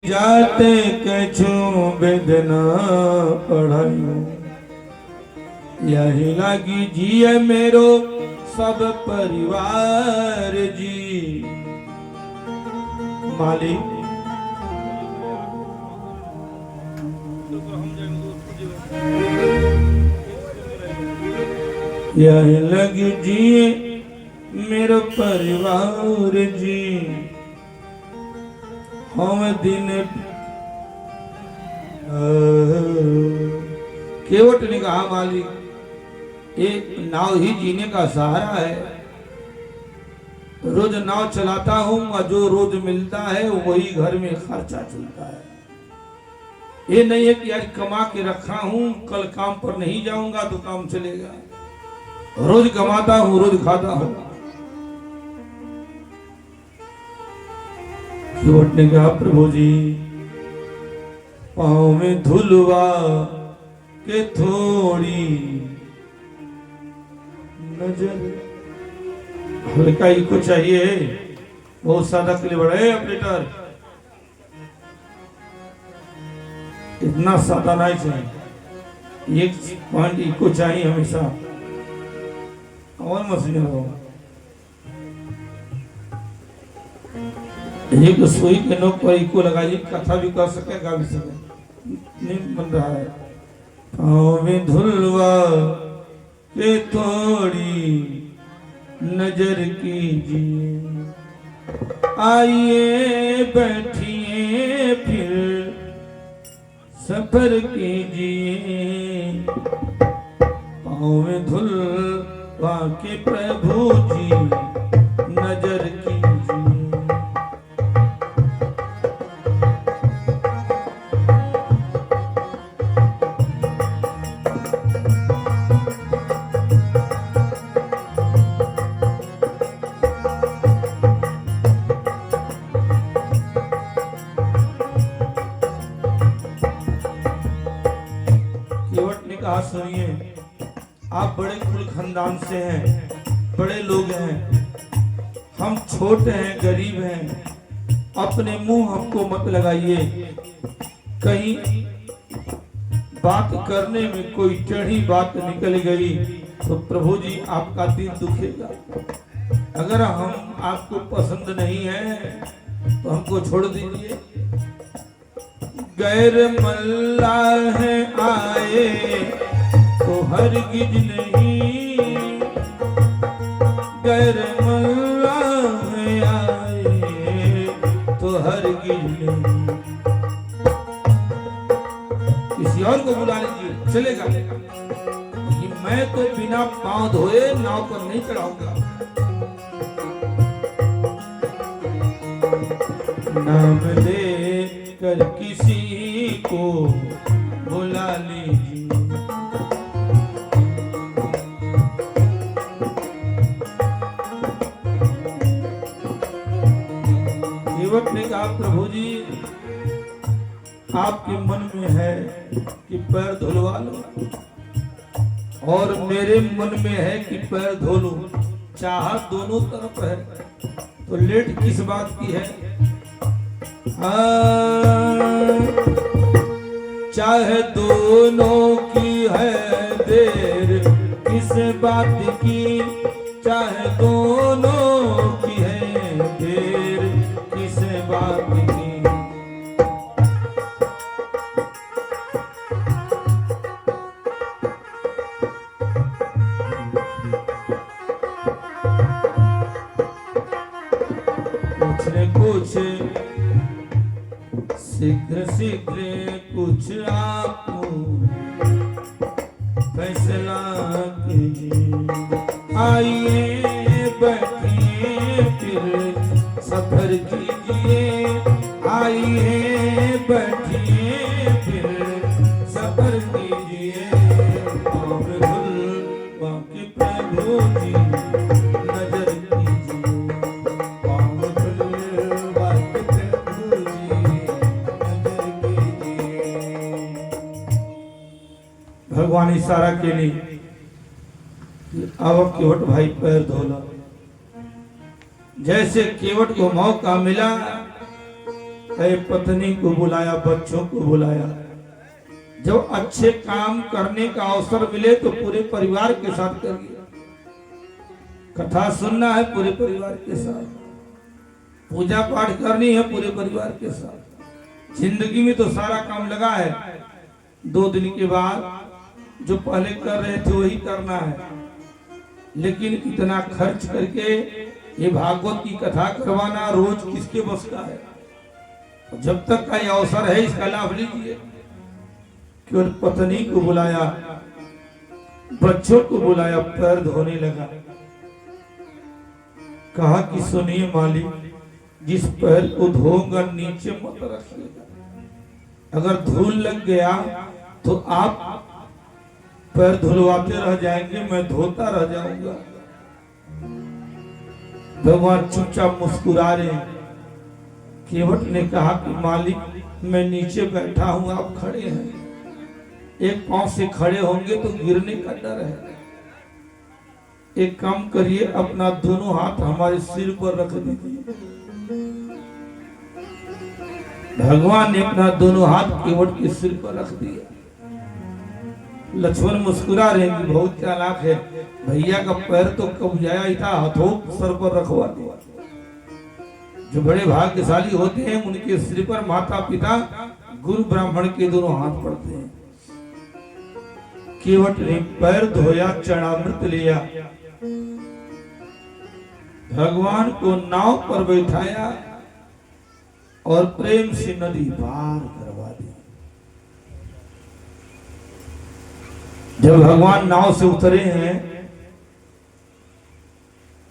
जाते कछु वेदना पढ़ाई यही लगी जिए मेरो सब परिवार जी। मालिक यही लगी जिए मेरो परिवार जी। हम दिन केवट ने कहा मालिक एक नाव ही जीने का सहारा है। रोज नाव चलाता हूं और जो रोज मिलता है वही घर में खर्चा चलता है। ये नहीं है कि आज कमा के रखा हूं कल काम पर नहीं जाऊंगा तो काम चलेगा। रोज कमाता हूं रोज खाता हूं। केवट ने कहा प्रभु जी पाँव में धुलवा के थोड़ी नजर हल्का ही को चाहिए। बहुत सादा के लिए बड़ा है ऑपरेटर, इतना सादा नहीं चाहिए। एक पॉइंट इको चाहिए हमेशा। और मशीन हो एक सुई के नोक पर इको लगाइए, कथा भी कर सके गा भी सके। नहीं बन रहा है। पाँव में धुलवा के थोड़ी नजर कीजिए, आइए बैठिए फिर सफर कीजिए। पाँव में धुलवा के प्रभु जी नजर कीजिए। सुनिए आप बड़े कुल खानदान से हैं, बड़े लोग हैं, हम छोटे हैं गरीब हैं। अपने मुंह हमको मत लगाइए। कहीं बात करने में कोई टेढ़ी बात निकल गई तो प्रभु जी आपका दिल दुखेगा। अगर हम आपको पसंद नहीं है तो हमको छोड़ दीजिए। गैर मल्ला है आए तो हरगिज नहीं, गैर मल्ला है आए तो हरगिज नहीं। किसी और को बुला लीजिए चलेगा, कि मैं तो बिना पांव धोए नाव पर नहीं चढ़ाऊंगा। नाम ले कर किसी को बुला लीजिए। केवट ने कहा प्रभु जी आपके मन में है कि पैर धुलवा लो और मेरे मन में है कि पैर धो लो। चाहत दोनों तरफ है तो लेट किस बात की है। चाहे दोनों की है देर किस बात की, चाहे दोनों की है देर किस बात की। कुछ न कुछ शीघ्र शीघ्र कुछ आप फैसला कीजिए। आइए बैठिए फिर सफर कीजिए, आइए बैठिए फिर सफर कीजिए। पाँव धुलवा के प्रभु जी नजर कीजिए, पाँव धुलवा के प्रभु जी नजर कीजिए। भगवान इशारा के लिए अब केवट भाई पैर धोला। जैसे केवट को मौका मिला पत्नी को बुलाया, बच्चों को बुलाया। जब अच्छे काम करने का अवसर मिले तो पूरे परिवार के साथ करिए। कथा सुनना है पूरे परिवार के साथ, पूजा पाठ करनी है पूरे परिवार के साथ। जिंदगी में तो सारा काम लगा है, 2 दिन के बाद जो पहले कर रहे थे वही करना है। लेकिन इतना खर्च करके ये भागवत की कथा करवाना रोज किसके बस का है? जब तक का ये अवसर है इसका लाभ लीजिए। केवल पत्नी को बुलाया, बच्चों को बुलाया, पैर धोने लगा। कहा कि सुनिए मालिक, जिस पैर को धोगा नीचे मत रखिएगा। अगर धूल लग गया तो आप पैर धुलवाते रह जाएंगे, मैं धोता रह जाऊंगा। भगवान चुपचाप मुस्कुरा रहे। केवट ने कहा कि मालिक मैं नीचे बैठा हूं, आप खड़े हैं, एक पांव से खड़े होंगे तो गिरने का डर है। एक काम करिए, अपना दोनों हाथ हमारे सिर पर रख दीजिए। भगवान ने अपना दोनों हाथ केवट के सिर पर रख दिया। लक्ष्मण मुस्कुरा रहे कि बहुत चालाक है, भैया का पैर तो कब जाया ही था, हाथों सर पर रखवा दिया। जो बड़े भाग्यशाली होते हैं उनके सिर पर माता पिता गुरु ब्राह्मण के दोनों हाथ पड़ते हैं। केवट ने पैर धोया, चरणामृत लिया, भगवान को नाव पर बैठाया और प्रेम से नदी पार करवा दी। जब भगवान नाव से उतरे हैं,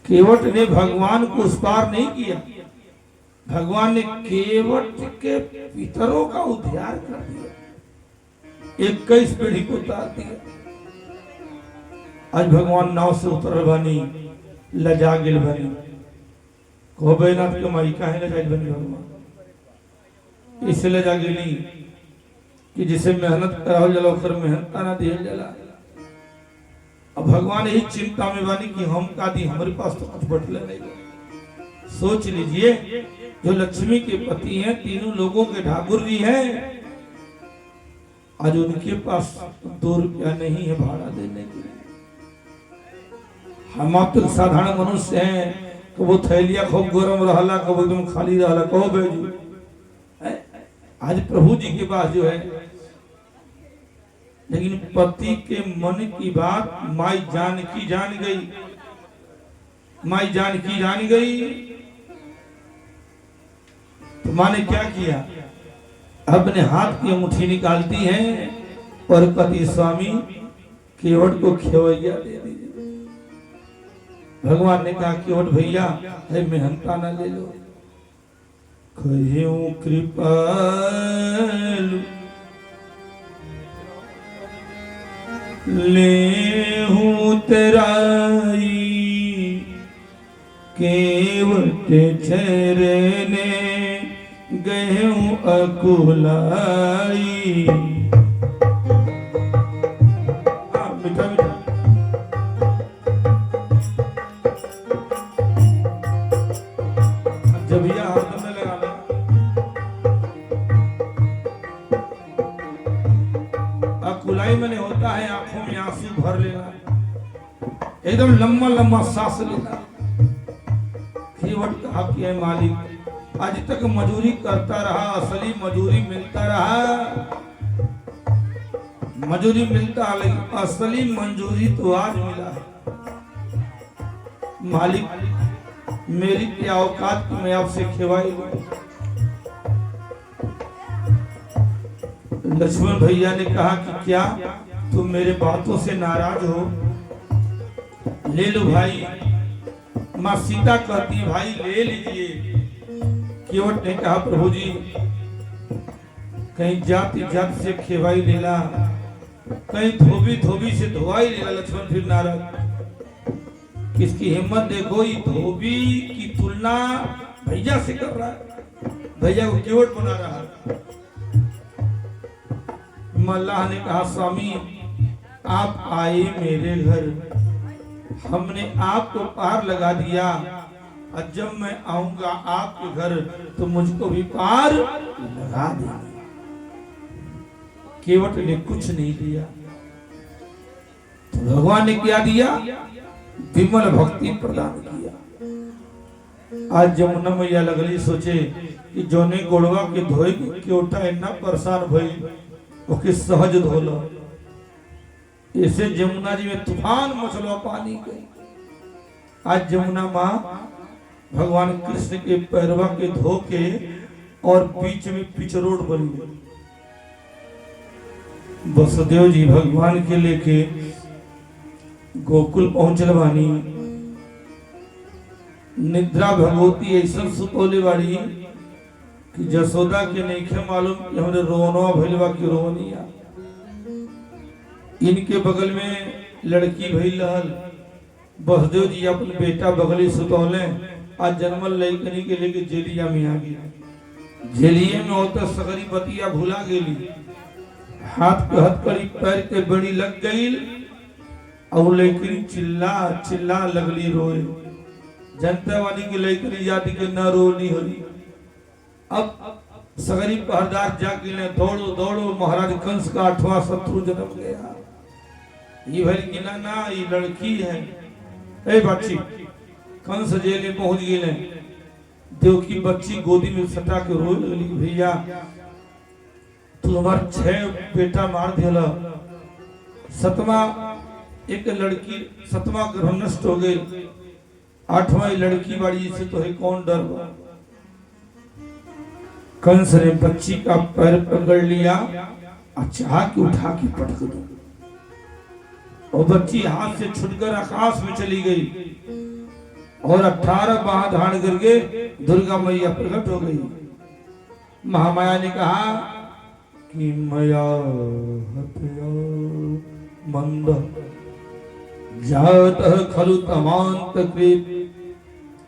केवट ने भगवान को उस पार नहीं किया, भगवान ने केवट के पितरों का उद्धार कर दिया, 21 पीढ़ी को उतार दिया। आज भगवान नाव से उतर बनी, लजा गिल बनी। कहो बैनाथ कमाई काहे लजा बनी भगवान? इससे लजा गिली कि जिसे मेहनत कराओ जला ओकर मेहनत ना दिया जला। अब भगवान यही चिंता में बानी कि हम का दी, हमारे पास तो कुछ बटले नहीं। सोच लीजिए, जो लक्ष्मी के पति हैं, तीनों लोगों के ठाकुर जी हैं, आज उनके पास 2 रुपया नहीं है भाड़ा देने के लिए। हम आप तो साधारण मनुष्य हैं, कबो थैलिया खूब गरम रहला, कबो एकदम खाली रहला। कहो बेजू, आज प्रभु जी के पास जो है, लेकिन पति के मन की बात माई जानकी जान गई, माई जानकी जान गई। तो माँ ने क्या किया, अपने हाथ की अंगूठी निकालती हैं और पति स्वामी केवट को खेवैया दे दीजिए। भगवान ने कहा केवट भैया है मेहनता ना ले लो। कहियो कृपालु ले हूँ तेराई, केवट चरने गए अकुलाई। मीठा मीठा जब यह हाथ में लगाना, अकुलाई मैंने होता है आंखों में आंसू भर लेना, एकदम लंबा लंबा सांस लेना। केवट कहा कि है मालिक, आज तक मजूरी करता रहा, असली मजूरी मिलता रहा, मजूरी मिलता, लेकिन असली मंजूरी तो आज मिला है। मालिक मेरी क्या औकात की मैं आपसे खिवाई लूं। लक्ष्मण भैया ने कहा कि क्या तुम मेरे बातों से नाराज हो? ले लो भाई। माँ सीता कहती भाई ले लीजिए। केवट ने कहा प्रभु जी कहीं जाति जाति से खेवाई लेला, कहीं धोबी धोबी से धोवाई लेला। लक्ष्मण फिर नाराज, किसकी हिम्मत देखो, ये धोबी की तुलना भैया से कर रहा है, भैया को केवट बना रहा है। मल्लाह ने कहा स्वामी आप आए मेरे घर, हमने आपको पार लगा दिया, और जब मैं आऊंगा आपके घर तो मुझको भी पार लगा देंगे। केवट ने कुछ नहीं दिया तो भगवान ने क्या दिया? विमल भक्ति प्रदान किया। आज जमुना मैया लगली सोचे कि जोने गोड़वा के धोए केवटा इतना परेशान भई ओके सहज धोलो। ऐसे जमुना जी में तूफान मचलो पानी के। आज जमुना माँ भगवान कृष्ण के पैरवा के धो के और बीच में पिच रोड बन गई। वसुदेव जी भगवान के लेके गोकुल पहुंचल बानी। निद्रा भगवती ऐसा सुतोले बाड़ी कि जसोदा के नहीं मालूम कि हमने रोनवा भैलवा की रोनिया। इनके बगल में लड़की भइल रहल। वसुदेव जी अपने बेटा बगली सुतौले। आज जन्मल लड़कनी के लेके जेलिया में आ गई। जेलिया में होता सगरी बतिया भुला गेली। हाथ पे हथकड़ी पैर के बड़ी लग गई और लेकिन चिल्ला चिल्ला लगली रोए। जनता वाली की लेकिन जाति के न रोनी हो रही। अब सगरी पहरदार जाके ने दौड़ो दौड़ो महाराज कंस का 8वां शत्रु जन्म गया। ये भरी की ना ये लड़की है। ए बच्ची कंस जेल में पहुंच गए। देव की बच्ची गोदी में सटा के रोए लगली। भैया तुम्हार 6 बेटा मार दिया। 7वां एक लड़की 7वां गर्भ नष्ट हो गई। 8वां लड़की बाड़ी से तो है कौन डर। कंस ने बच्ची का पैर पकड़ लिया और चाह के उठा के पटक दो और बच्ची हाथ से छुटकर आकाश में चली गई और 18 बाह धारण करके दुर्गा मैया प्रकट हो गई। महामाया ने कहा कि मया हत्या मंद जात खलु तमांत कृत।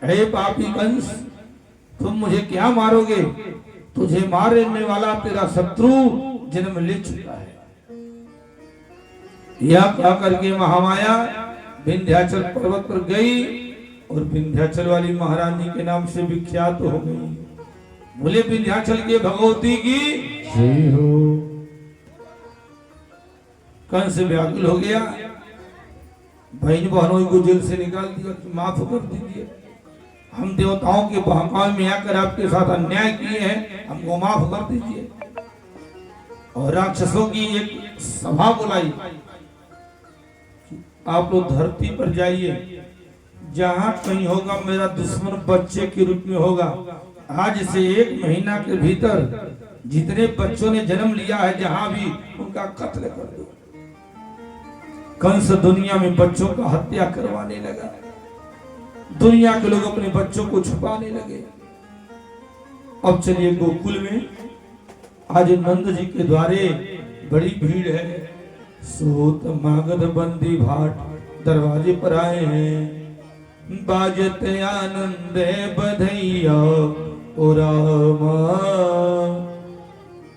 हे पापी कंस तुम मुझे क्या मारोगे? तुझे मारने वाला तेरा शत्रु जन्म ले चुका है। यह क्या करके महामाया विंध्याचल पर्वत पर गई और विंध्याचल वाली महारानी के नाम से विख्यात हो गई। बोले विंध्याचल के भगवती की जय हो। कंस व्याकुल हो गया। बहन बहनों को जेल से निकाल दिया कि माफ कर दीजिए। हम देवताओं के बहकावे में आकर आपके साथ अन्याय किए हैं, हमको माफ कर दीजिए। और राक्षसों की एक सभा बुलाई। आप लोग धरती पर जाइए, जहां कहीं होगा मेरा दुश्मन बच्चे के रूप में होगा। आज से 1 महीना के भीतर जितने बच्चों ने जन्म लिया है जहां भी उनका कत्ल कर दो। कंस दुनिया में बच्चों का हत्या करवाने लगा। दुनिया के लोग अपने बच्चों को छुपाने लगे। अब चलिए गोकुल में आज नंद जी के द्वारे बड़ी भीड़ है। सूत मागध बंदी भाट दरवाजे पर आए हैं। बाजते आनंद बधैया ओ रामा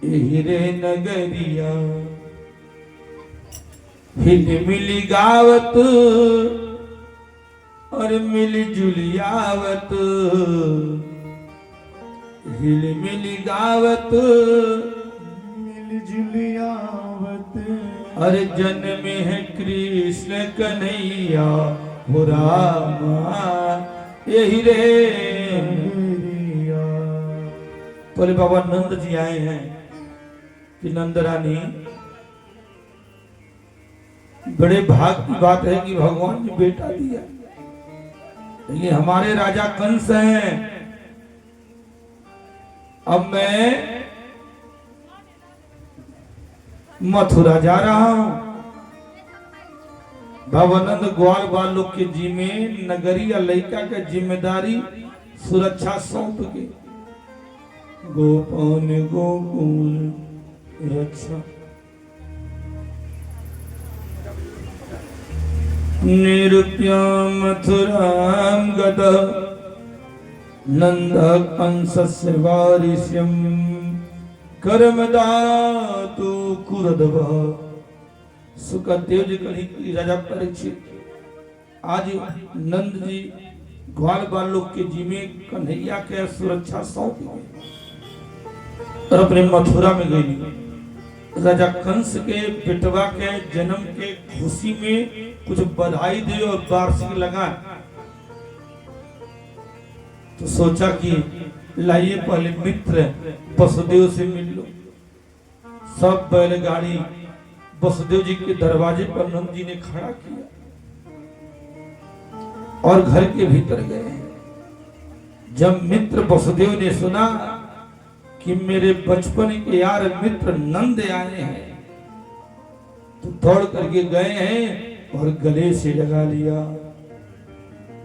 हीरे नगरिया। हिल मिली गावत और मिली जुलियावत। हिल मिली गावत मिली जुलियावत। अरे जन्म है कृष्ण कन्हैया हो रामा यही रे। बोले बाबा नंद जी आए हैं कि नंद रानी बड़े भाग की बात है कि भगवान ने बेटा दिया। ये हमारे राजा कंस हैं। अब मैं मथुरा जा रहा हूं। भवानंद ग्वाल वालों के जिम्मे नगरी या लड़का के जिम्मेदारी सुरक्षा सौंप के गोपान गोकुल रक्षा। निरूप्य मथुरां गतः नंदः कंसस्य वारिष्यं कर्मदातु कुरदवः। सुखदेव जी कही राजा परीक्षित आज नंद जी ग्वाल बालों के जिम्मे कन्हैया के सुरक्षा सौंप गई और अपने मथुरा में गई। राजा कंस के बेटवा के जन्म के खुशी में कुछ बधाई दे और वार्षिक लगा, तो सोचा कि लाइए पहले मित्र वसुदेव से मिल लो। सब बैलगाड़ी वसुदेव जी के दरवाजे पर नंद जी ने खड़ा किया और घर के भीतर गए। जब मित्र वसुदेव ने सुना कि मेरे बचपन के यार मित्र नंद आए हैं, तो दौड़ करके गए हैं और गले से लगा लिया।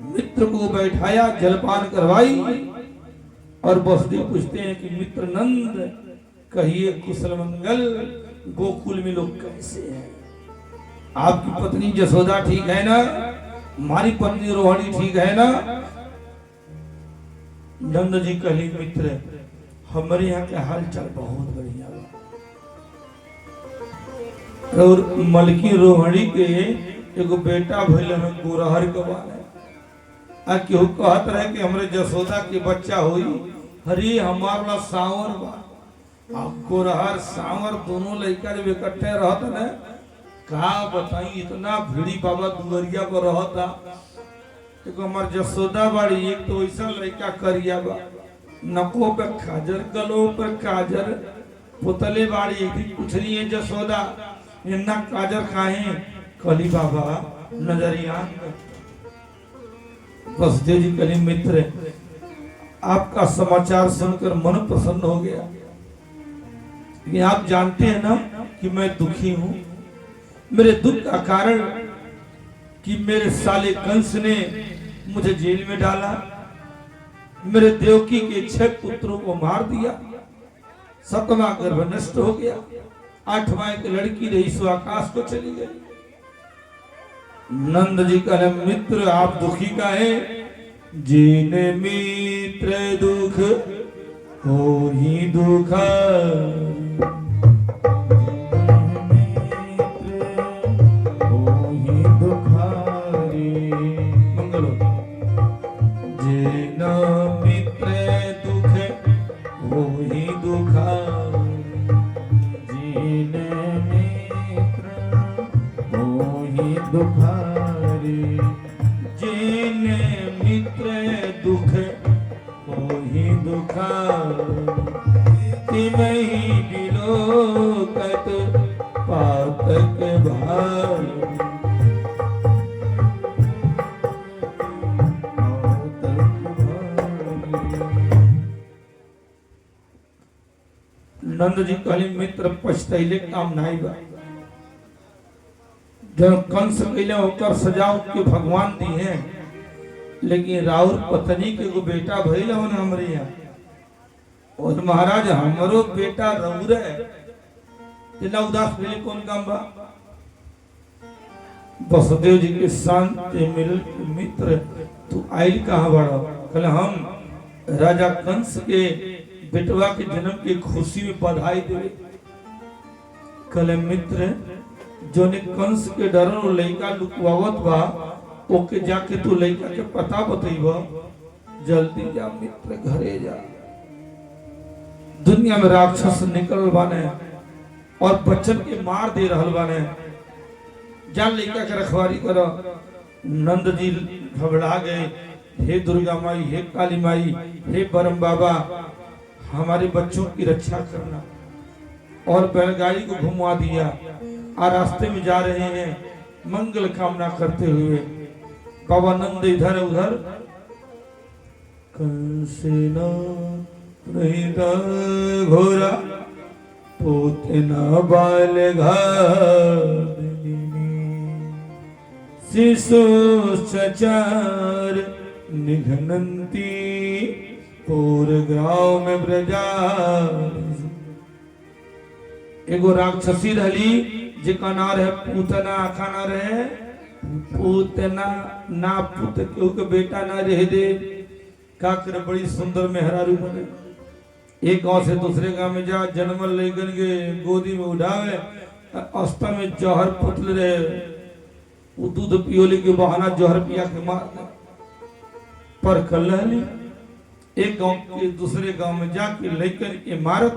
मित्र को बैठाया, जलपान करवाई और वसुदेव पूछते हैं कि मित्र नंद कहिए कुशल मंगल, गोकुल में लोग कैसे हैं? आपकी पत्नी जसोदा ठीक है ना? हमारी पत्नी रोहिणी ठीक है ना? नंद जी कही मित्र हमारे यहाँ के हाल चाल बहुत बढ़िया बा। और मलकी रोहिणी के एगो बेटा भइल है गोरहर के वाले, आ केहू कहत रहे कि हमरे जसोदा के बच्चा हुई। हरी हमारा सांवर बा, अब गोरहर सांवर दोनों लड़का जब इकट्ठे रहत न, का बताई इतना भीड़ी बाबा दुवरिया पर रहता। एक हमार जसोदा बाड़ी, एक तो ऐसा लड़का करिया बा, नको पे काजर, गलो पर काजर, पुतले बाड़ी। एक दिन पूछ रही है जसोदा इन्ना काजर खाए, कली बाबा नजरिया। वसुदेव जी कली मित्र आपका समाचार सुनकर मन प्रसन्न हो गया, लेकिन आप जानते हैं ना कि मैं दुखी हूं। मेरे दुख का कारण कि मेरे साले कंस ने मुझे जेल में डाला, मेरे देवकी के 6 पुत्रों को मार दिया, 7वां गर्भ नष्ट हो गया, 8वां एक लड़की रही सो आकाश को चली गई। नंद जी का मित्र आप दुखी का है, जिन मित्र दुख हो ही दुखा, नंद जी कहले मित्र पछतैले काम नहीं बा। जब कंस कैले होकर सजा के भगवान दी है, लेकिन राउर पत्नी के को बेटा भइल हो ना हमरे यहाँ। और महाराज हमरो बेटा रउर है, इतना उदास भेले कौन काम बा? वसुदेव जी के शांत मिल मित्र तू आइल कहाँ बड़ा? कहले हम राजा कंस के बेटवा के जन्म की खुशी में बधाई देवे। कहले मित्र जो ने कंस के डर लड़का लुकवावत बा, ओके जाके तू लड़का के पता बतैबा, जल्दी जा मित्र घरे जा। दुनिया में राक्षस निकल बाने और बच्चन के मार दे रहल बाने, जा लड़का के रखवारी करो। नंद जी घबरा गए, हे दुर्गा माई, हे काली माई, हे परम बाबा, हमारे बच्चों की रक्षा करना। और बैलगाड़ी को घुमा दिया और रास्ते में जा रहे हैं मंगल कामना करते हुए। बाबा नंद इधर उधर, कंसेना घोरा पोतना बाल शिशु सचार निघनंती पूर गांव में ब्रजा। एगो राक्षसी रहली जिका नाम रहे पूतना, खाना रहे पूतना ना, पुत केहू के बेटा ना रह दे, का करे बड़ी सुंदर मेहरारू बने। एक गांव से दूसरे गांव में जा, जन्मल लेकर के गोदी में उठावे, अस्ता में जहर पुतल रहे, वो दूध पियोली के बहाना जहर पिया के मार। पर कलहली एक गांव के दूसरे गांव में जाके लेकर इमारत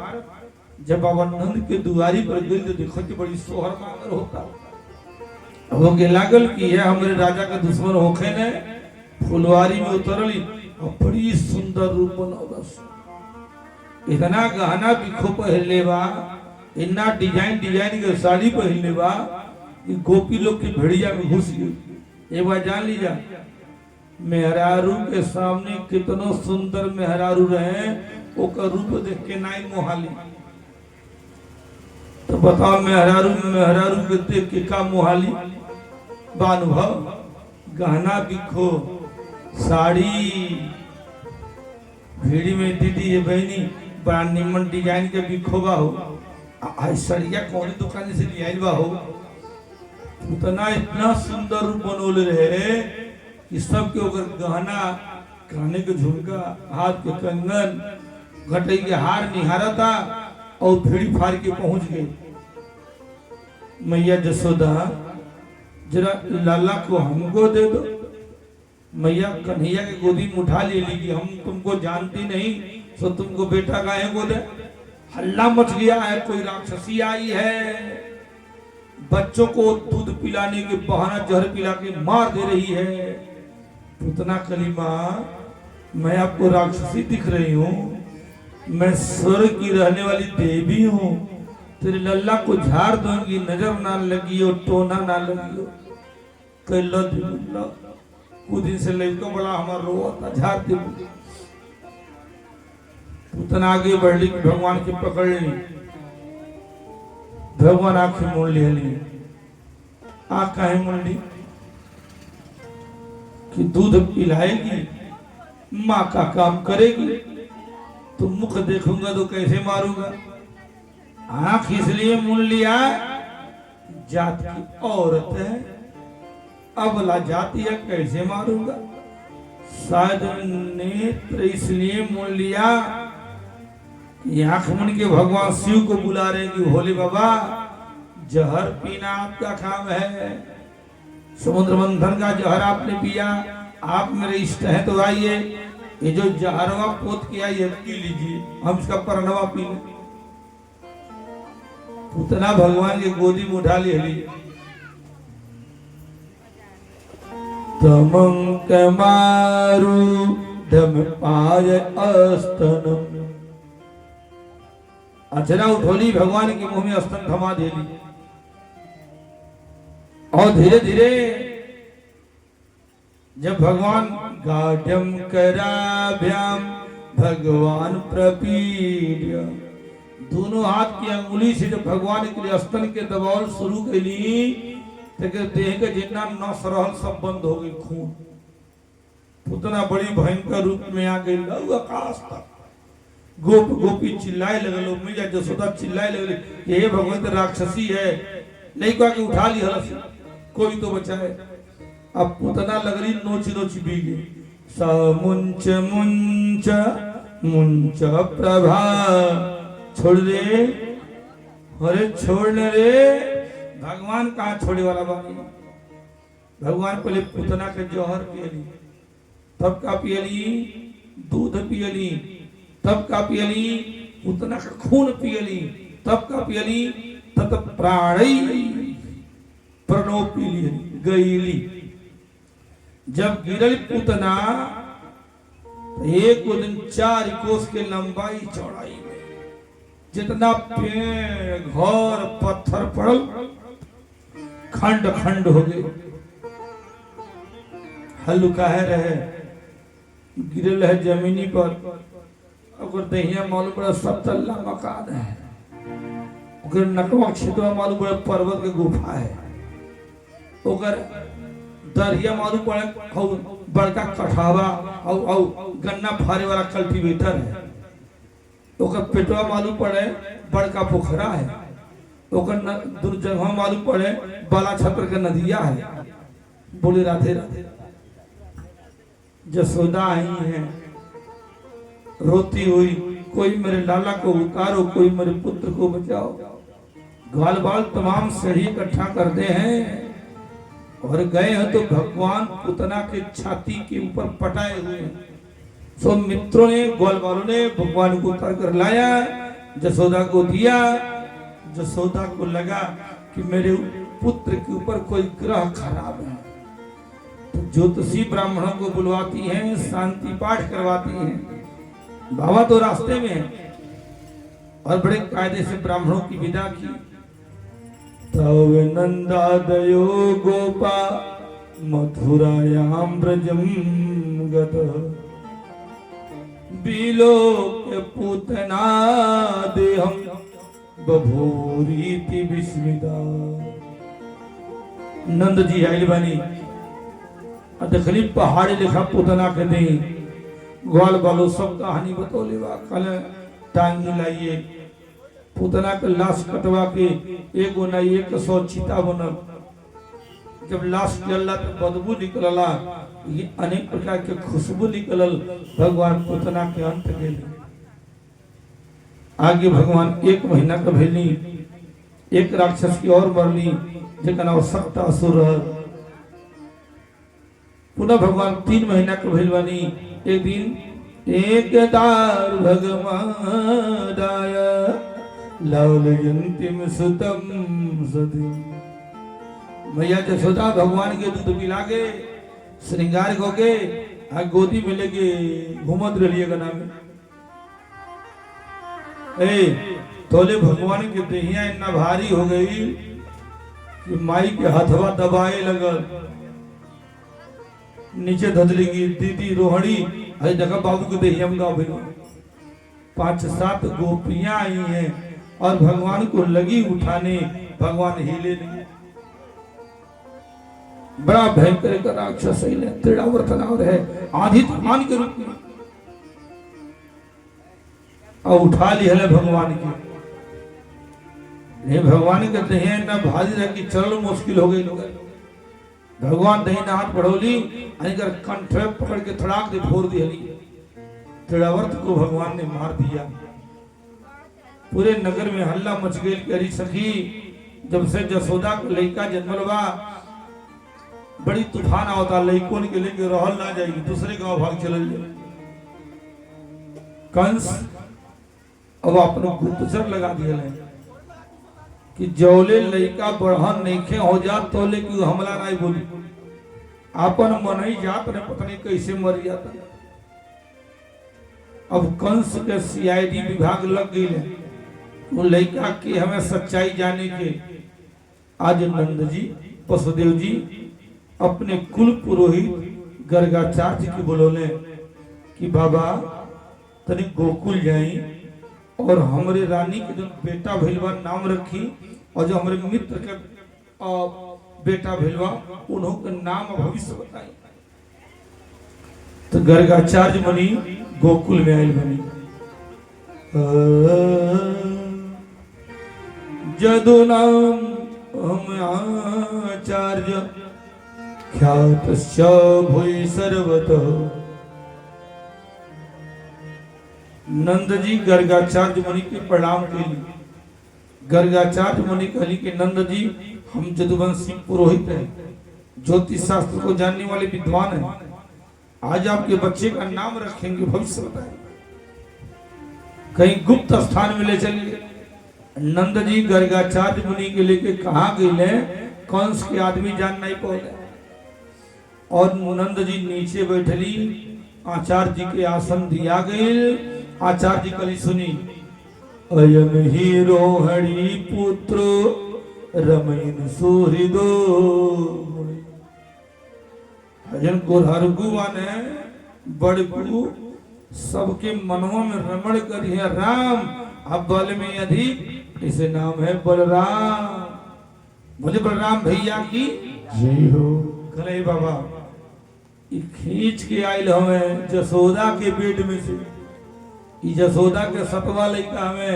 जब बाबा नंद के दुआरी पर गई तो देखो कि बड़ी सोहर मांगर होता हो के लागल कि यह हमारे राजा का दुश्मन होखे ने फुलवारी में उतरली और बड़ी सुंदर रूप बनौलस इतना गहना बिखो पहले बा इतना डिजाइन डिजाइन के साड़ी पहले बा कि गोपी लोग की भेड़िया में घुस गई। एक बार जान लीजा मेहरारू के सामने कितनो सुंदर मेहरारू रहे ओकर रूप देख के नाई मोहाली तो बताओ मेहरारू मेहरारू के देख के का मोहाली बानुभव गहना बिखो साड़ी भीड़ी में दीदी ये बहनी बड़ा निमन डिजाइन के बिखोबा हो सड़िया कौन दुकान से ले आइल बा हो उतना इतना सुंदर रूप बनोले रहे कि सबके ओकर गहना काने के झुमका हाथ के कंगन घटई के हार निहारता और भीड़ी फाड़ के पहुंच गए। मैया जसोदा जरा लाला को हमको दे दो। मैया कन्हैया के गोदी में उठा ले ली कि हम तुमको जानती नहीं तो तुमको बेटा गाय को दे। हल्ला मच गया है कोई राक्षसी आई है बच्चों को दूध पिलाने के बहाना जहर पिला के मार दे रही है। उतना कलीमा मैं आपको राक्षसी दिख रही हूँ मैं स्वर्ग की रहने वाली देवी हूँ तेरे लल्ला को झाड़ दूंगी नजर ना लगी और टोना ना लगी कुछ दिन से लड़का बड़ा हमारा रोता झाड़ दे उतना आगे बढ़ ली भगवान की पकड़ ली भगवान आंखें मोड़ ली आँख काहे मोड़ ली कि दूध पिलाएगी माँ का काम करेगी तो मुख देखूंगा तो कैसे मारूंगा। आंख इसलिए मुन लिया जात की औरत है अबला जाती है कैसे मारूंगा। शायद नेत्र इसलिए मुन लिया कि आंख मुन के भगवान शिव को बुला रहे कि भोले बाबा जहर पीना आपका काम है समुद्र मंथन का जहर आपने पिया आप मेरे इष्ट हैं तो आइए ये जो जहरवा पोत किया ये पी लीजिए हम इसका परनवा पी लें। उतना भगवान की गोदी में उठा ली तमं कमारु धम पाय अस्तनम अचरा उठोली भगवान के मुंह में स्तन थमा देली और धीरे धीरे जब भगवान गाढ़म कराभ्याम भगवान प्रपीड्य दोनों हाथ की अंगुली से जब भगवान के लिए स्तन के दबाव शुरू करी तो देह के जितना नस रहल सब बंद हो गई खून उतना बड़ी भयंकर रूप में आ गई लव आकाश तक गोप गोपी चिल्लाए लगल मैया जसोदा चिल्लाए लगल हे भगवत राक्षसी है नहीं कहा कि उठा ली हलस कोई तो बचाए। अब उतना लगली नोची नोची भी गई समुंच मुंच मुंच प्रभा छोड़ दे अरे छोड़ने रे भगवान कहाँ छोड़े वाला बानी भगवान पहले पुतना के जौहर पियली तब का पियली दूध पियली तब का पियली उतना का खून पियली तब का पियली तत प्राणी प्रणो पियली गईली जब गिरल पुतना एक दिन 4 कोस के लंबाई चौड़ाई में जितना पेड़ घर पत्थर पड़ल खंड खंड हो गए हल्का है रहे गिरल है जमीनी पर अगर दहिया मालूम पड़ा 7 तल्ला मकान है अगर नटवा क्षेत्र मालूम पड़ा पर्वत के गुफा है अगर दरिया मालूम पड़े बड़का कठावा और गन्ना फारे वाला कल्टीवेटर है ओकर पेटवा मालूम पड़े बड़का पोखरा है ओकर जगह मालूम पड़े बाला छत्र के नदिया है। बोले राधे राधे जसोदा आई है रोती हुई कोई मेरे लाला को उतारो कोई मेरे पुत्र को बचाओ। ग्वाल बाल तमाम सही इकट्ठा करते हैं और गए हैं तो भगवान पुतना के छाती के ऊपर पटाए हुए हैं। सो मित्रों ने, ग्वाल वालों ने भगवान को उतार कर लाया, जसोदा को दिया। जसोदा को लगा कि मेरे पुत्र के ऊपर कोई ग्रह खराब है, तो ज्योतिषी ब्राह्मणों को बुलवाती हैं, शांति पाठ करवाती हैं। बाबा तो रास्ते में है और बड़े कायदे से ब्राह्मणों की विदा की। तव नंदादयो गोपा मथुरायाम ब्रजम गत बिलोक्य पूतना देहम बभूरीति विस्मिता। नंद जी आइल बानी, देखली पहाड़ी लिखा पूतना के दे, ग्वाल बालो सब कहानी बतौले बा। कल टांग मिलाइए, पूतना के लाश कटवा के एगो ना 100 चिता बनल। जब लाश जलला तो बदबू निकलला, ये अनेक प्रकार के खुशबू निकलल। भगवान पूतना के अंत गेल। आगे भगवान 1 महीना का भेली, एक राक्षस की और मरली जेका नाम सक्तासुर। पुनः भगवान 3 महीना का भेलवानी। एक दिन एक दार भगवान लालयंतिम सुतम सदी। मैया जसोदा भगवान के दूध पिला के श्रृंगार हो के गोदी में लेके घूमत रहिएगा नाम। तोले भगवान के देहिया इतना भारी हो गई कि माई के हथवा दबाए लगल। नीचे धदली की दीदी रोहड़ी, अरे जगह बाबू के देहिया में गाँव 5-7 गोपियां आई हैं और भगवान को लगी उठाने। भगवान हिले नहीं। बड़ा भयंकर का राक्षस त्रिडावर्तनावर है, आधी तूफान के रूप में, और उठा लिया है भगवान की। नहीं भगवान कहते हैं ना भारी रह की चल मुश्किल हो गई। लोग भगवान दहीना हाथ बढ़ोली, अनिकर कंठ पकड़ के थड़ाक दे फोड़ दी। त्रिडावर्त को भगवान ने मार दिया। पूरे नगर में हल्ला मच गई। करी सखी जब से जसोदा का लड़का जन्मलवा, बड़ी तूफान आवता, लड़कों के लेके रहल ना जाएगी, दूसरे गांव भाग चल जाए। कंस अब अपना गुप्तचर लगा दिया है कि जौले लड़का बढ़न नईखे हो जा तो लेकिन हमला नहीं बोली। आपन मन ही जात ने पता नहीं कैसे मर जाता। अब कंस के सीआईडी विभाग लग गई है वो लड़का की हमें सच्चाई जाने के। आज नंद जी, वसुदेव जी अपने कुल पुरोहित गर्गाचार्य की बोलोले कि बाबा तनी गोकुल जाई और हमारे रानी के जो बेटा भैलवा नाम रखी, और जो हमारे मित्र के बेटा भैलवा उन्हों के नाम भविष्य बताई। तो गर्गाचार्य मुनि गोकुल में आए बनी। जदु नाम हम आचार्य ख्यात भूय सर्वतः। नंद जी गर्गाचार्य मुनि के प्रणाम के लिए। गर्गाचार्य मुनि कहली कि नंद जी हम जदुवंशी पुरोहित हैं, ज्योतिष शास्त्र को जानने वाले विद्वान हैं। आज आपके बच्चे का नाम रखेंगे, भविष्य बताएं। कहीं गुप्त स्थान में ले चलिए। नंद जी गर्गाचार्य मुनि के लेके कहाँ गए, कंस के आदमी जान नहीं पाए। और नंद जी नीचे बैठली, आचार्य जी के आसन दिया गए। आचार्य जी कली सुनी, अयम ही रोहणी पुत्र रमैन सुहृदो। भजन को हरगुवन है बड़कू सबके मनों में रमण करी है राम। अब बल में अधिक इसे नाम है बलराम। बोले बलराम भैया की जय हो। कले बाबा खींच के आयल हमें जसोदा के पेट में से। जसोदा के सतवा लड़का हमें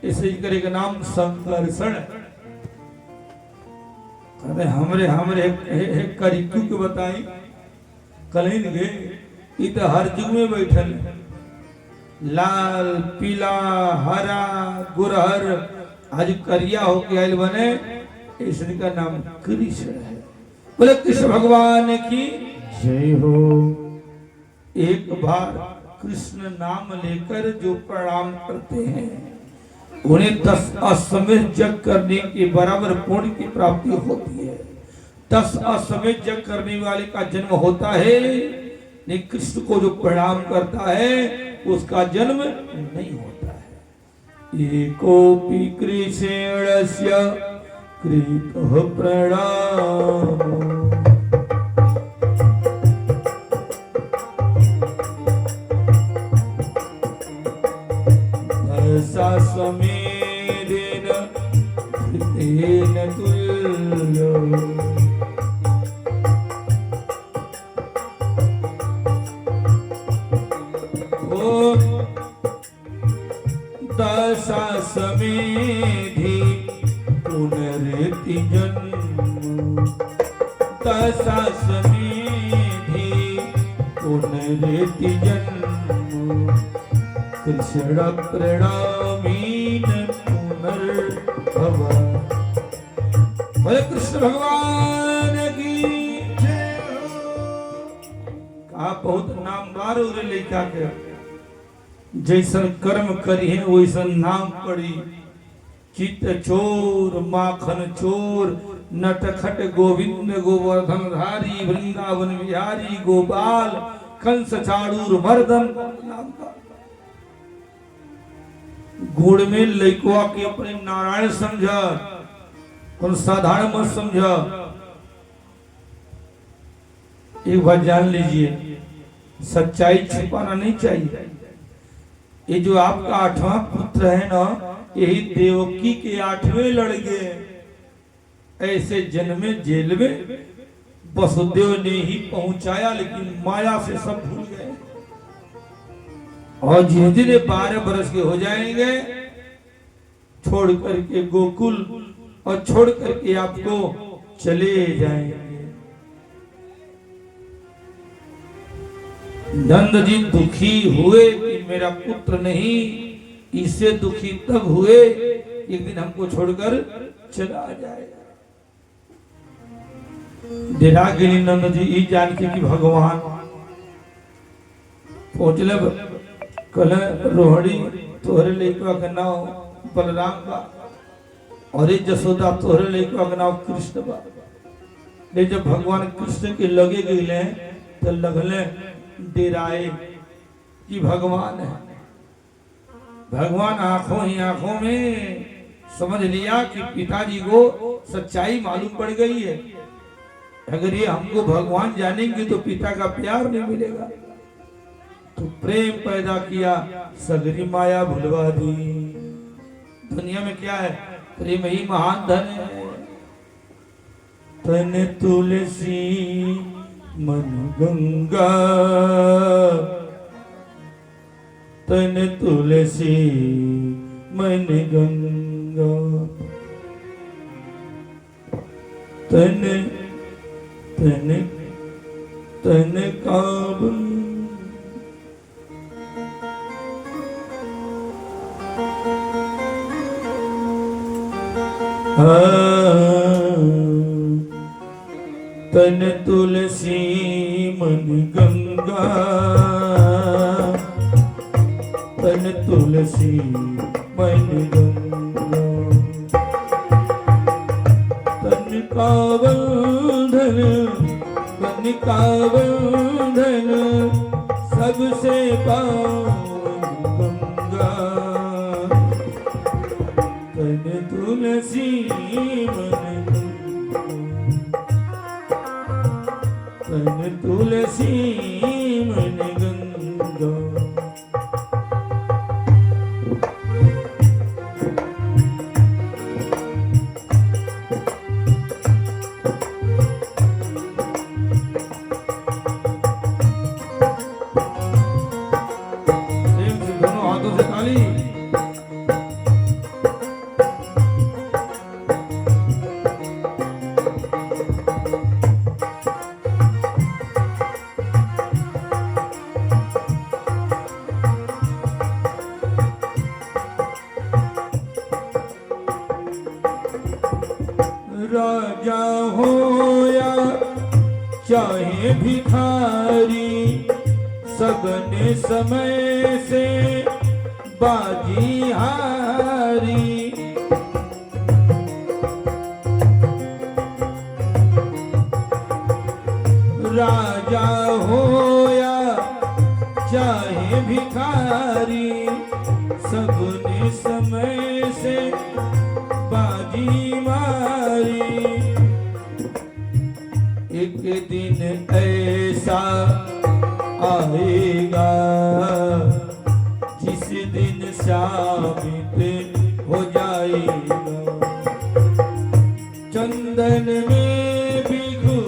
इसे करे का नाम संकर्षण। अरे हमरे करिकू के बताई कलिन गे इत हर जुग में बैठल। लाल पीला हरा गुरहर आज करिया होके आयल बने, इसका नाम कृष्ण है। बोले कृष्ण भगवान की जय हो। एक बार कृष्ण नाम लेकर जो प्रणाम करते हैं उन्हें 10 अश्वमेध यज्ञ करने के बराबर पुण्य की प्राप्ति होती है। 10 अश्वमेध यज्ञ करने वाले का जन्म होता है, लेकिन कृष्ण को जो प्रणाम करता है उसका जन्म नहीं होता है। एकोपि कृष्णस्य कृतः प्रणाम समेदेन कृतेन तुल्यो। ओ दशाश्वमेधि पुनरेति जन्म। दशाश्वमेधि पुनरेति जन्म। कृष्ण प्रणामीन पुनर्भव। बोले कृष्ण भगवान की जय हो। कहा बहुत नाम बार उरे लेखा के जैसन कर्म करी है वैसन नाम पड़ी। चित चोर माखन चोर नटखट गोविंद गोवर्धन धारी वृंदावन विहारी गोपाल कंस चाड़ूर मर्दन नाम का गुड़ में लइकवा के अपने नारायण समझा, कौन साधारण मत समझा। एक बात जान लीजिए, सच्चाई छिपाना नहीं चाहिए। ये जो आपका 8वां पुत्र है ना, यही देवकी के 8वें लड़के ऐसे जन्मे जेल में वसुदेव ने ही पहुंचाया, लेकिन माया से सब भूल गए। और जिस दिन 12 बरस के हो जाएंगे छोड़ करके गोकुल और छोड़ करके आपको चले जाएंगे। नंद जी दुखी हुए कि मेरा पुत्र नहीं, इससे दुखी तब हुए एक दिन हमको छोड़कर चला जाएगा। डेरा गिरी नंद जी ई जान के कि भगवान पहुंचले कल रोहड़ी तोहरे लेके का नाम बलराम बा और जसोदा तोहरे लेके का नाम कृष्ण बा। ले जब भगवान कृष्ण के लगे गए तो लगले डेराए कि भगवान है। भगवान आंखों ही आंखों में समझ लिया कि पिताजी को सच्चाई मालूम पड़ गई है। अगर ये हमको भगवान जानेंगे तो पिता का प्यार नहीं मिलेगा। तो प्रेम पैदा किया, सगरी माया भुलवा दी। दुनिया में क्या है, प्रेम ही महान धन है। तन तुलसी मन गंगा, तन तुलसी मन गंगा, तन तन तन काबू तन तुलसी मन गंगा, तन तुलसी मन गंगा, तन कावंधन, तन कावंधन सबसे पावन गंगा, तन तुलसी मन तन तुलसी मन गंगा। दोनों हाथों से ताली। राजा हो या चाहे भिखारी, सगन समय से बाजी हारी। राजा हो या चाहे भिखारी, सबने समय से बाजी मारी। एक दिन ऐसा आएगा जिस दिन शामित हो जाएगा। चंदन में बिघु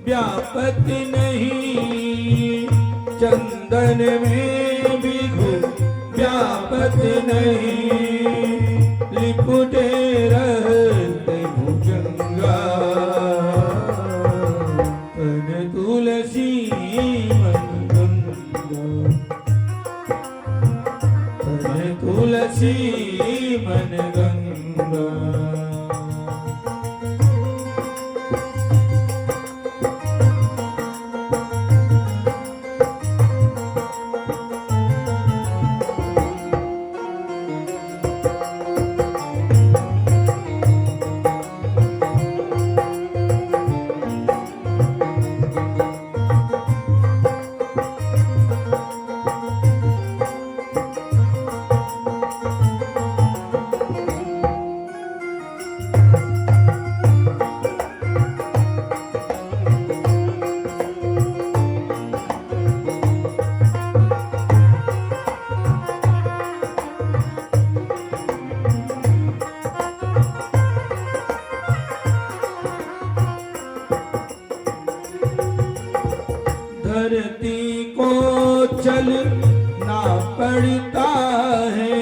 व्यापत नहीं, चंदन में बिघु व्यापत नहीं। लिपटे रहते भुजंगा, तन तुलसी मन गंगा, तन तुलसी मन गंगा। धरती को चलना पड़ता है,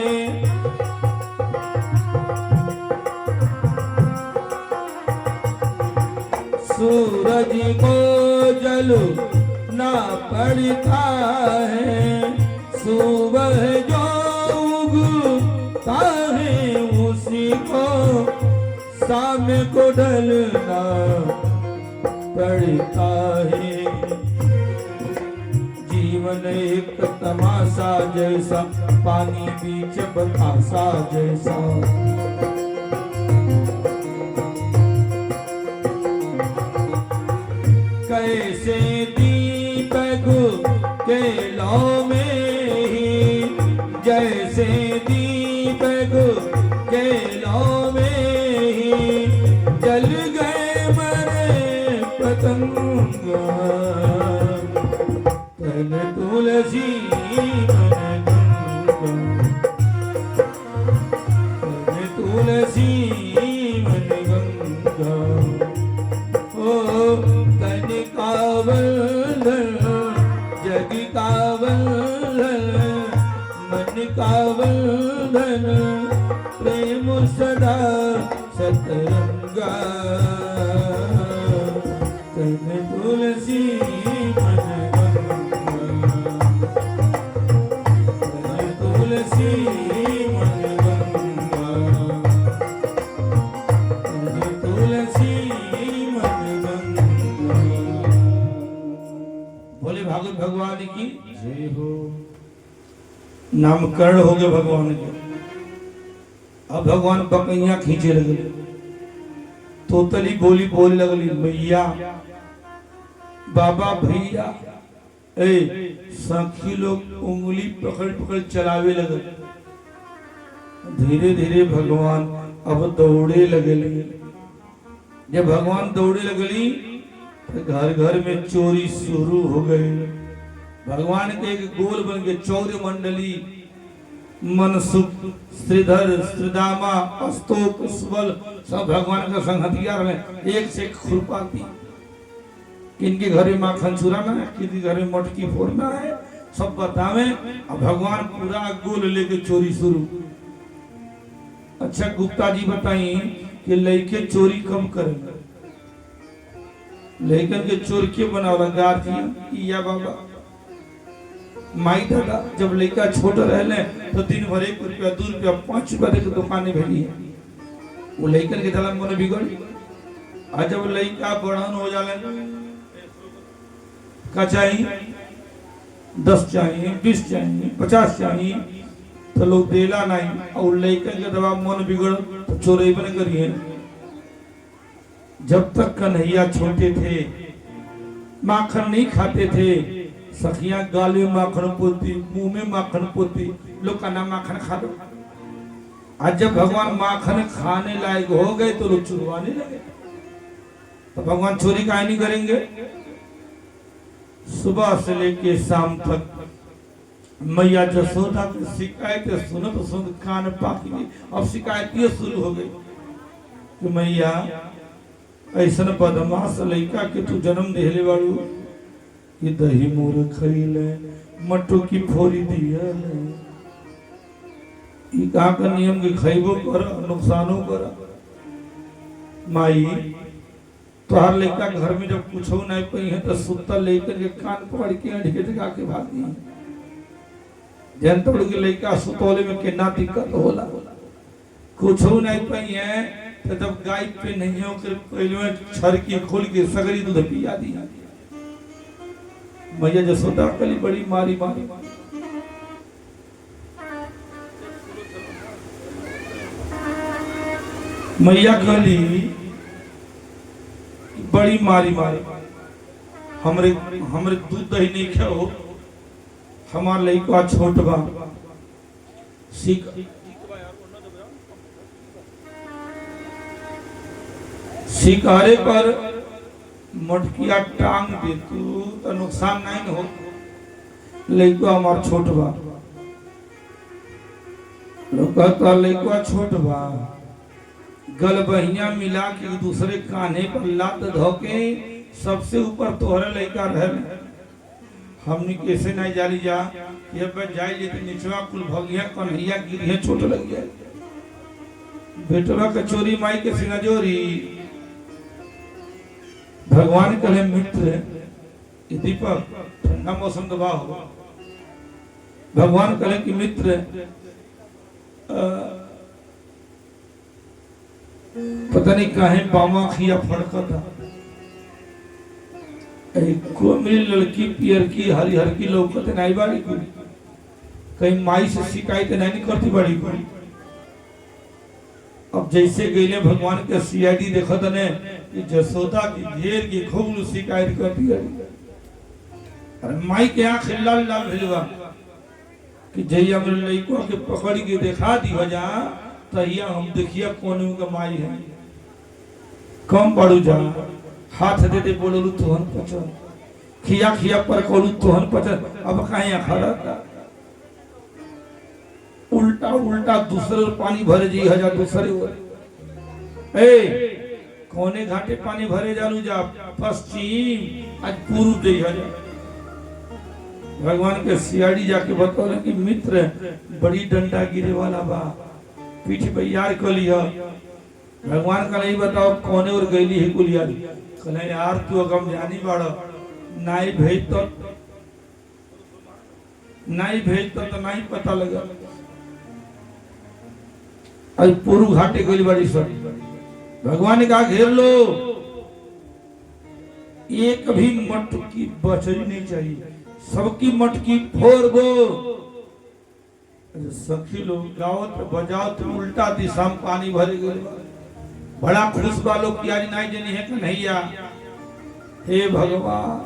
सूरज को जलना पड़ता है। सुबह जो उगता है उसी को शाम को ढलना पड़ता है। जीवन एक तमाशा जैसा, पानी बीच बतासा जैसा। कैसे दीपक के लौ में ही, जैसे दीपक के लौ में ही जल गए मरे पतंग। तन तुलसी मन गंगा, तन तुलसी मन गंगा। ओ तन कावल जग कावल, मन कावल प्रेम सदा सतरंगा। तन तुलसी मन भगवान की जय हो। नामकरण हो गए भगवान के। अब भगवान बकैया खींचे लगे, तोतली बोली बोले लगली, मैया बाबा भैया। ए सखी लोग उंगली पकड़ पकड़ चलावे लगे। धीरे धीरे भगवान अब दौड़े लगे। जब भगवान दौड़े लगली तो घर घर में चोरी शुरू हो गई। भगवान के एक गोल बन के चौर्य मंडली, मनसुख, श्रीधर, श्रीदामा, अस्तोक, सुबल सब भगवान का संग हथियार में एक से एक खुरपाती। किनके घर में माखन चुराना है, किनके घर में मटकी फोड़ना है, सब बतावे। अब भगवान पूरा गोल लेके चोरी शुरू। अच्छा गुप्ता जी बताइए कि लड़के चोरी कब करेंगे? लेकिन के चोर क्यों बनावला? गार्जियन या बाबा माई दादा जब लड़का छोटा रहले तो दिन भर 1 रुपया 2 रुपया 5 रुपया दे के दुकाने भेजी है। वो लड़कन के दलन मन बिगड़। आज जब लड़का बड़न हो जाले का चाहिए 10 चाहिए 20 चाहिए 50 चाहिए तो लोग देला नहीं और लेकर के दवा मन बिगड़ तो चोरी बन करिए। जब तक कन्हैया छोटे थे माखन नहीं खाते थे, सखियां गाल में माखन पोती मुंह में माखन पोती, लोग का नाम माखन खा दो। आज जब भगवान माखन खाने लायक हो गए तो लोग चुरवाने लगे। तो भगवान चोरी काहे नहीं करेंगे? सुबह से लेके शाम तक मैया जसोदा की शिकायत सुनत सुन कान पाक गई। अब शिकायत ये शुरू हो गई कि मैया ऐसा बदमाश लड़का के तू जन्म देले बाड़ू कि दही मोर खइले मट्टू की फोरी दिया ई का नियम के खइबो कर नुकसानो कर। माई तोहर लड़का घर में जब कुछ नहीं पई है तो सुत्ता लेकर के कान पकड़ के अड़के जगा के भाग गई। जन तोड़ के लड़का सुतौले में कितना दिक्कत होला। कुछ नहीं पई है तो जब गाय पे नहीं हो कर पहले में छर की खोल के सगरी दूध पिया दी। मैया जसोदा कली बड़ी मारी मारी मैया कली बड़ी मारी मारी हमरे हमरे दूध दही नहीं खाओ, हमार लड़का छोट बा शिकारे पर मटकिया टांग दे तू तो नुकसान नहीं हो। लड़का हमार छोट बा, लोग लड़का छोट बा, गल बहिया मिला के दूसरे कान्हे पर लात धोके सबसे ऊपर तोहरा लड़का रहे। हमनी कैसे नहीं जाली जा ये पे जाई जे निचवा कुल भगिया कन्हैया गिरिया चोट लग जाए। बेटवा के चोरी माई के सिंगा जोरी। भगवान कहे मित्र दीपक ठंडा मौसम दबा हो। भगवान कहे कि मित्र पता नहीं काहे बामा खिया फड़का था। को मेरी लड़की पियर की हरिहर की लौकत नहीं बाड़ी को कहीं माई से शिकायत नहीं करती बाड़ी को। अब जैसे गईले भगवान के सीआईडी देखत ने कि जसोदा की घेर की खूब शिकायत कर दी। अरे माई के आंख लाल लाल भेलवा कि जइया मेरे लड़को के पकड़ के दिखा दी वजा तहिया हम देखिए कोने का माई है। कम पड़ू जा हाथ दे दे बोलू तोहन पचन खिया खिया पर कोलू तोहन पचन। अब कहीं खड़ा उल्टा उल्टा दूसरे पानी भरे जी हजार दूसरे ए कोने घाटे पानी भरे जालू जा पश्चिम आज पूर्व जी हजार। भगवान के सियाड़ी जाके बतौले कि मित्र बड़ी डंडा गिरे वाला बा पीठ पे यार कर लिया। भगवान का नहीं बताओ कोने और गईली है कुल यार कहे यार तू अगम जानी बाड़ा नहीं भेज तो नहीं पता लगा। आज पूर्व घाटे गई बड़ी सर भगवान ने कहा घेर लो एक भी मटकी बचनी नहीं चाहिए सबकी मटकी फोड़ दो। सखी लोग गावत बजाओ तो उल्टा दिशा में पानी भरे गए। बड़ा खुश वालों की आज नहीं जनी है कन्हैया। हे भगवान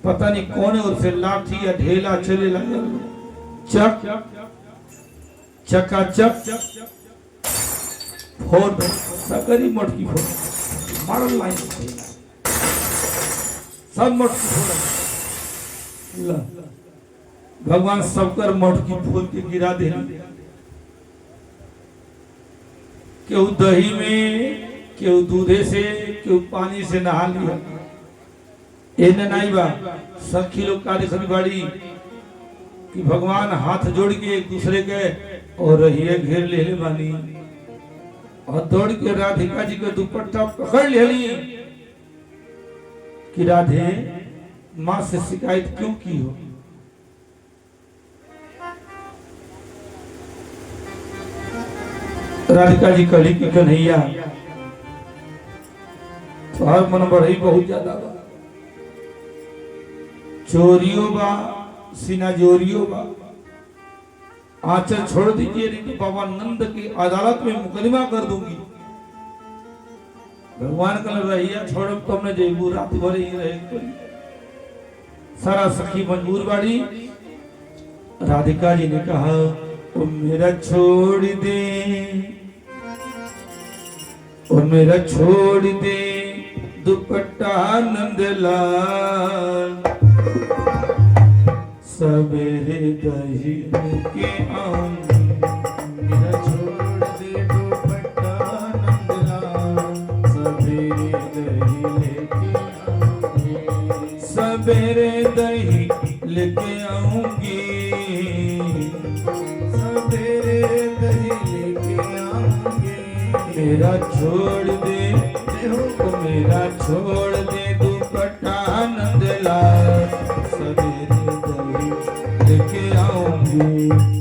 पता नहीं कौन और से लाठी या ढेला चले लगे चक चका चक फोड़ सकरी मटकी फोड़ मारल लाइन सब मटकी फोड़। भगवान सबकर मटकी फोड़ के गिरा दे। केहू दही में केहू दूधे से केहू पानी से नहा लिया। एने नहीं बा सखी लोग का देखी बाड़ी कि भगवान हाथ जोड़ के एक दूसरे के और रहिए घेर ले बानी और दौड़ के राधिका जी के दुपट्टा पकड़ ले कि राधे माँ से शिकायत क्यों की हो। राधिका जी कली की कन्हैया तो हर मन बढ़ई बहुत ज्यादा बा चोरियो बा सीना जोरियो बा, आंचल छोड़ दीजिए नहीं तो बाबा नंद की अदालत में मुकदमा कर दूंगी। भगवान कल रहिया छोड़ तो हमने जयबू रात भर ही रहे। सारा सखी मजबूर बाड़ी। राधिका जी ने कहा ओ मेरा छोड़ दे, ओ मेरा छोड़ दे दुपट्टा नंदलाल, सवेरे दही के आऊंगी। मेरा छोड़ दे दुपट्टा नंदलाल, सवेरे दही लेके आऊंगी, सवेरे दही लेके आऊंगी, सवेरे दही लेके आऊंगी। मेरा छोड़ दे तो मेरा छोड़ दे दुपट्टा नंदलाल, सवेरे दही लेके आऊंगी।